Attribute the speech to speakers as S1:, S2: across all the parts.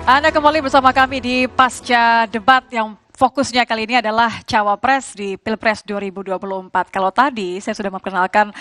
S1: Anda kembali bersama kami di Pasca Debat yang fokusnya kali ini adalah Cawapres di Pilpres 2024. Kalau tadi saya sudah memperkenalkan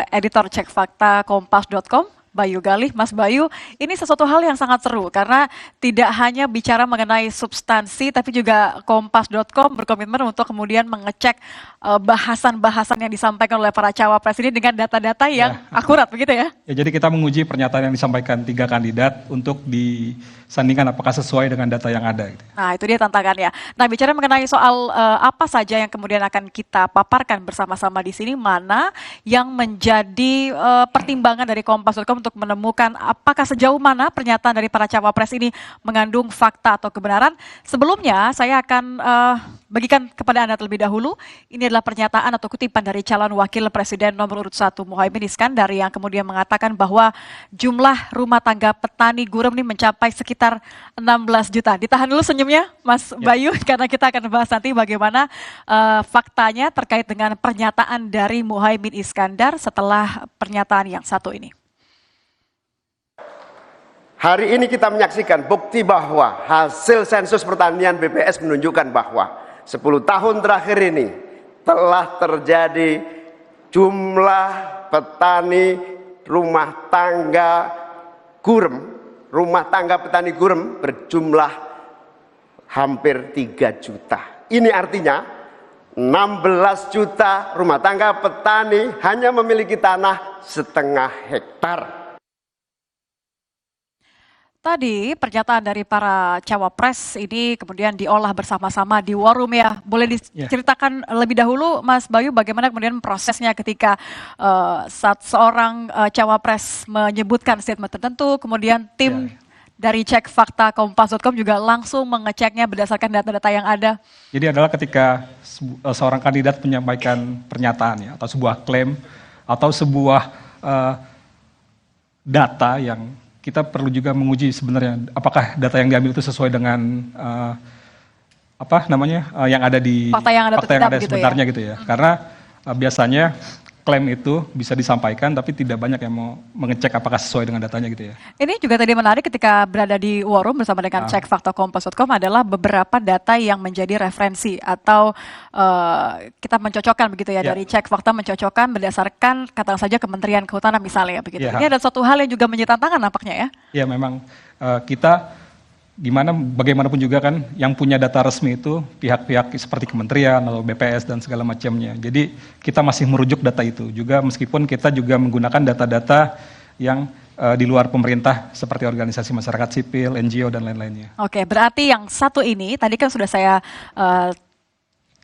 S1: editor Cek Fakta Kompas.com, Bayu Galih. Mas Bayu, ini sesuatu hal yang sangat seru karena tidak hanya bicara mengenai substansi tapi juga Kompas.com berkomitmen untuk kemudian mengecek bahasan-bahasan yang disampaikan oleh para cawapres ini dengan data-data yang akurat begitu ya?
S2: Ya, jadi kita menguji pernyataan yang disampaikan 3 kandidat untuk disandingkan apakah sesuai dengan data yang ada. Gitu.
S1: Nah, itu dia tantangannya. Nah, bicara mengenai soal apa saja yang kemudian akan kita paparkan bersama-sama di sini, mana yang menjadi pertimbangan dari Kompas.com untuk menemukan apakah sejauh mana pernyataan dari para cawapres ini mengandung fakta atau kebenaran. Sebelumnya, saya akan bagikan kepada Anda terlebih dahulu. Ini adalah pernyataan atau kutipan dari calon wakil presiden nomor urut 1 Muhaimin Iskandar yang kemudian mengatakan bahwa jumlah rumah tangga petani gurem ini mencapai sekitar 16 juta. Ditahan dulu senyumnya Mas Bayu karena kita akan bahas nanti bagaimana faktanya terkait dengan pernyataan dari Muhaimin Iskandar setelah pernyataan yang satu ini.
S3: Hari ini kita menyaksikan bukti bahwa hasil sensus pertanian BPS menunjukkan bahwa 10 tahun terakhir ini telah terjadi jumlah petani rumah tangga gurem, rumah tangga petani gurem berjumlah hampir 3 juta. Ini artinya 16 juta rumah tangga petani hanya memiliki tanah setengah hektar.
S1: Tadi pernyataan dari para cawapres ini kemudian diolah bersama-sama di War Room ya. Boleh diceritakan lebih dahulu Mas Bayu bagaimana kemudian prosesnya ketika saat seorang cawapres menyebutkan statement tertentu, kemudian tim dari Cek Fakta Kompas.com juga langsung mengeceknya berdasarkan data-data yang ada.
S2: Jadi adalah ketika seorang kandidat menyampaikan pernyataan atau sebuah klaim atau sebuah data yang kita perlu juga menguji sebenarnya apakah data yang diambil itu sesuai dengan yang ada di
S1: fakta yang ada gitu
S2: sebenarnya gitu ya. Karena biasanya klaim itu bisa disampaikan tapi tidak banyak yang mau mengecek apakah sesuai dengan datanya gitu ya.
S1: Ini juga tadi menarik ketika berada di War Room bersama dengan Cek Fakta Kompas.com adalah beberapa data yang menjadi referensi atau kita mencocokkan begitu ya dari Cek Fakta mencocokkan berdasarkan katakan saja Kementerian Kehutanan misalnya begitu. Ini ada satu hal yang juga menjadi tantangan nampaknya ya.
S2: Ya memang kita bagaimanapun juga kan yang punya data resmi itu pihak-pihak seperti kementerian atau BPS dan segala macamnya. Jadi kita masih merujuk data itu juga meskipun kita juga menggunakan data-data yang di luar pemerintah seperti organisasi masyarakat sipil, NGO dan lain-lainnya.
S1: Oke, berarti yang satu ini tadi kan sudah saya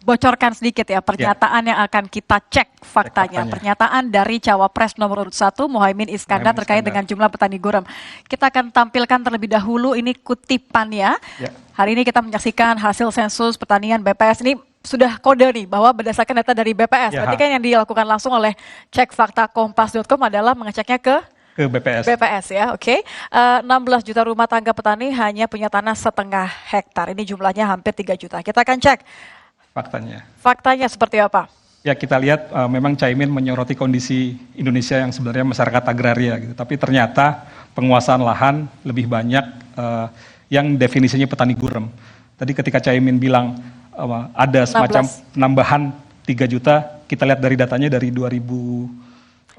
S1: bocorkan sedikit ya pernyataan yang akan kita cek faktanya. Pernyataan dari Cawapres nomor urut 1 Muhaimin Iskandar terkait dengan jumlah petani gurem. Kita akan tampilkan terlebih dahulu ini kutipannya. Hari ini kita menyaksikan hasil sensus pertanian BPS ini sudah kode nih bahwa berdasarkan data dari BPS. Berarti kan yang dilakukan langsung oleh Cek Fakta Kompas.com adalah mengeceknya ke
S2: BPS.
S1: BPS ya, oke. 16 juta rumah tangga petani hanya punya tanah setengah hektar. Ini jumlahnya hampir 3 juta. Kita akan cek
S2: faktanya.
S1: Faktanya seperti apa?
S2: Ya kita lihat memang Caimin menyoroti kondisi Indonesia yang sebenarnya masyarakat agraria gitu. Tapi ternyata penguasaan lahan lebih banyak yang definisinya petani gurem. Tadi ketika Caimin bilang ada semacam penambahan 3 juta, kita lihat dari datanya dari 2013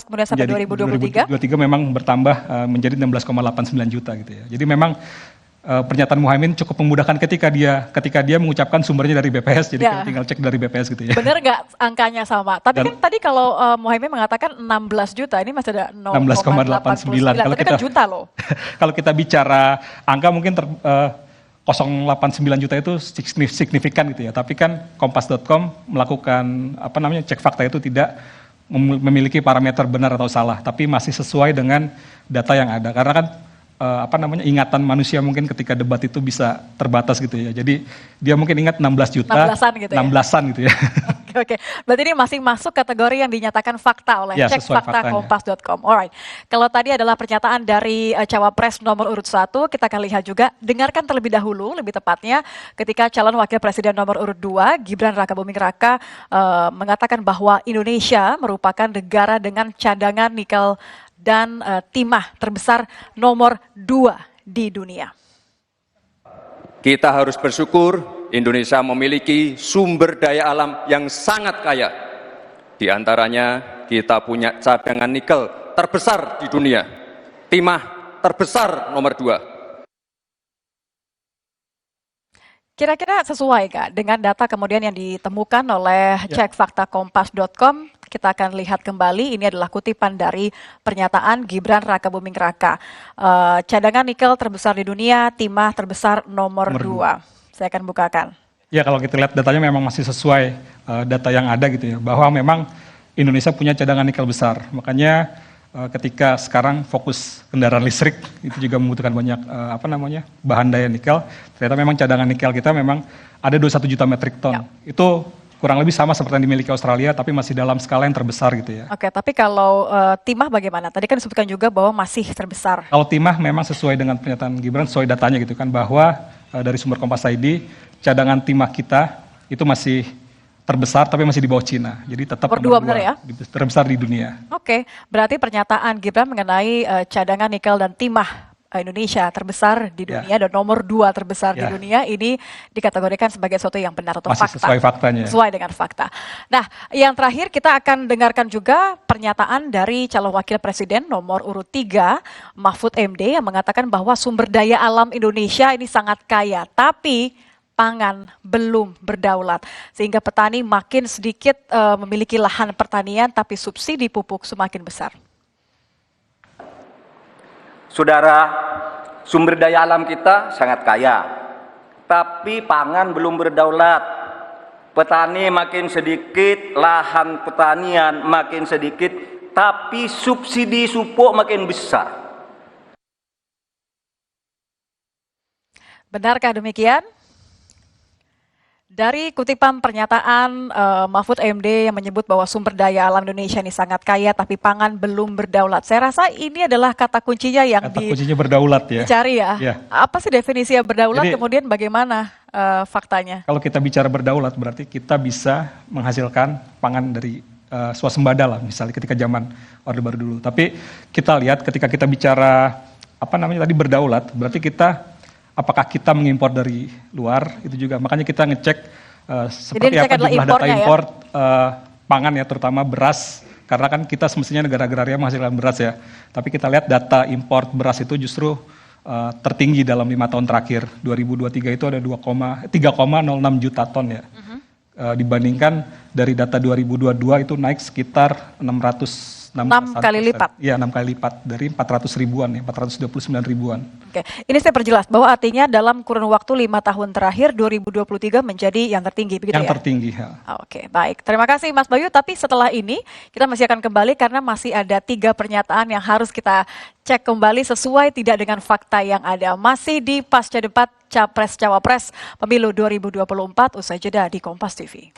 S1: kemudian sampai 2023
S2: memang bertambah menjadi 16,89 juta gitu ya. Jadi memang pernyataan Muhaimin cukup memudahkan ketika dia mengucapkan sumbernya dari BPS, jadi kita tinggal cek dari BPS gitu ya.
S1: Benar nggak angkanya sama? Tapi kan tadi kalau Muhaimin mengatakan 16 juta, ini masih ada
S2: 16,89.
S1: Kalau kita juta loh.
S2: Kalau kita bicara angka mungkin 0,89 juta itu signifikan gitu ya. Tapi kan Kompas.com melakukan cek fakta itu tidak memiliki parameter benar atau salah, tapi masih sesuai dengan data yang ada. Karena kan ingatan manusia mungkin ketika debat itu bisa terbatas gitu ya. Jadi dia mungkin ingat 16 juta, 16-an gitu ya.
S1: Oke. Berarti ini masih masuk kategori yang dinyatakan fakta oleh Cek Fakta Kompas.com. Alright. Kalau tadi adalah pernyataan dari Cawapres nomor urut 1, kita akan lihat juga, dengarkan terlebih dahulu, lebih tepatnya ketika calon wakil presiden nomor urut 2, Gibran Rakabuming Raka mengatakan bahwa Indonesia merupakan negara dengan cadangan nikel dan timah terbesar nomor 2 di dunia.
S4: Kita harus bersyukur Indonesia memiliki sumber daya alam yang sangat kaya. Di antaranya kita punya cadangan nikel terbesar di dunia, timah terbesar nomor 2.
S1: Kira-kira sesuai Kak dengan data kemudian yang ditemukan oleh cekfaktakompas.com. Kita akan lihat kembali, ini adalah kutipan dari pernyataan Gibran Rakabuming Raka. Cadangan nikel terbesar di dunia, timah terbesar nomor 2. Saya akan bukakan.
S2: Ya kalau kita lihat datanya memang masih sesuai data yang ada gitu ya, bahwa memang Indonesia punya cadangan nikel besar. Makanya ketika sekarang fokus kendaraan listrik itu juga membutuhkan banyak bahan daya nikel. Ternyata memang cadangan nikel kita memang ada 21 juta metrik ton.
S1: Ya.
S2: Itu kurang lebih sama seperti yang dimiliki Australia, tapi masih dalam skala yang terbesar gitu ya.
S1: Oke, tapi kalau timah bagaimana? Tadi kan disebutkan juga bahwa masih terbesar.
S2: Kalau timah memang sesuai dengan pernyataan Gibran, sesuai datanya gitu kan, bahwa dari sumber Kompas ID, cadangan timah kita itu masih terbesar tapi masih di bawah Cina. Jadi tetap
S1: Nomor 2 benar ya?
S2: Terbesar di dunia.
S1: Oke, berarti pernyataan Gibran mengenai cadangan nikel dan timah Indonesia terbesar di dunia dan nomor 2 terbesar di dunia ini dikategorikan sebagai sesuatu yang benar atau
S2: Masih
S1: fakta.
S2: sesuai faktanya.
S1: Sesuai dengan fakta. Nah, yang terakhir kita akan dengarkan juga pernyataan dari calon wakil presiden nomor urut 3, Mahfud MD, yang mengatakan bahwa sumber daya alam Indonesia ini sangat kaya, tapi pangan belum berdaulat. Sehingga petani makin sedikit memiliki lahan pertanian, tapi subsidi pupuk semakin besar.
S5: Saudara, sumber daya alam kita sangat kaya, tapi pangan belum berdaulat. Petani makin sedikit, lahan pertanian makin sedikit, tapi subsidi pupuk makin besar.
S1: Benarkah demikian? Dari kutipan pernyataan Mahfud MD yang menyebut bahwa sumber daya alam Indonesia ini sangat kaya tapi pangan belum berdaulat. Saya rasa ini adalah kata kuncinya yang
S2: kuncinya berdaulat ya.
S1: dicari ya.
S2: Ya.
S1: Apa sih definisi berdaulat,
S2: Jadi,
S1: kemudian bagaimana faktanya?
S2: Kalau kita bicara berdaulat berarti kita bisa menghasilkan pangan dari swasembada lah, misalnya ketika zaman Orde Baru dulu. Tapi kita lihat ketika kita bicara tadi berdaulat, berarti apakah kita mengimpor dari luar, itu juga. Makanya kita ngecek seperti apa jumlah data impor pangan ya, terutama beras. Karena kan kita semestinya negara agraria menghasilkan beras ya. Tapi kita lihat data impor beras itu justru tertinggi dalam 5 tahun terakhir. 2023 itu ada 3,06 juta ton ya. Dibandingkan dari data 2022 itu naik sekitar 6
S1: kali lipat.
S2: Iya, 6 kali lipat dari 400 ribuan ya, 429 ribuan.
S1: Oke, ini saya perjelas bahwa artinya dalam kurun waktu 5 tahun terakhir 2023 menjadi yang tertinggi begitu
S2: yang
S1: ya?
S2: tertinggi ya.
S1: Oke, baik. Terima kasih Mas Bayu, tapi setelah ini kita masih akan kembali karena masih ada 3 pernyataan yang harus kita cek kembali sesuai tidak dengan fakta yang ada. Masih di pasca debat Capres Cawapres Pemilu 2024 usai jeda di Kompas TV.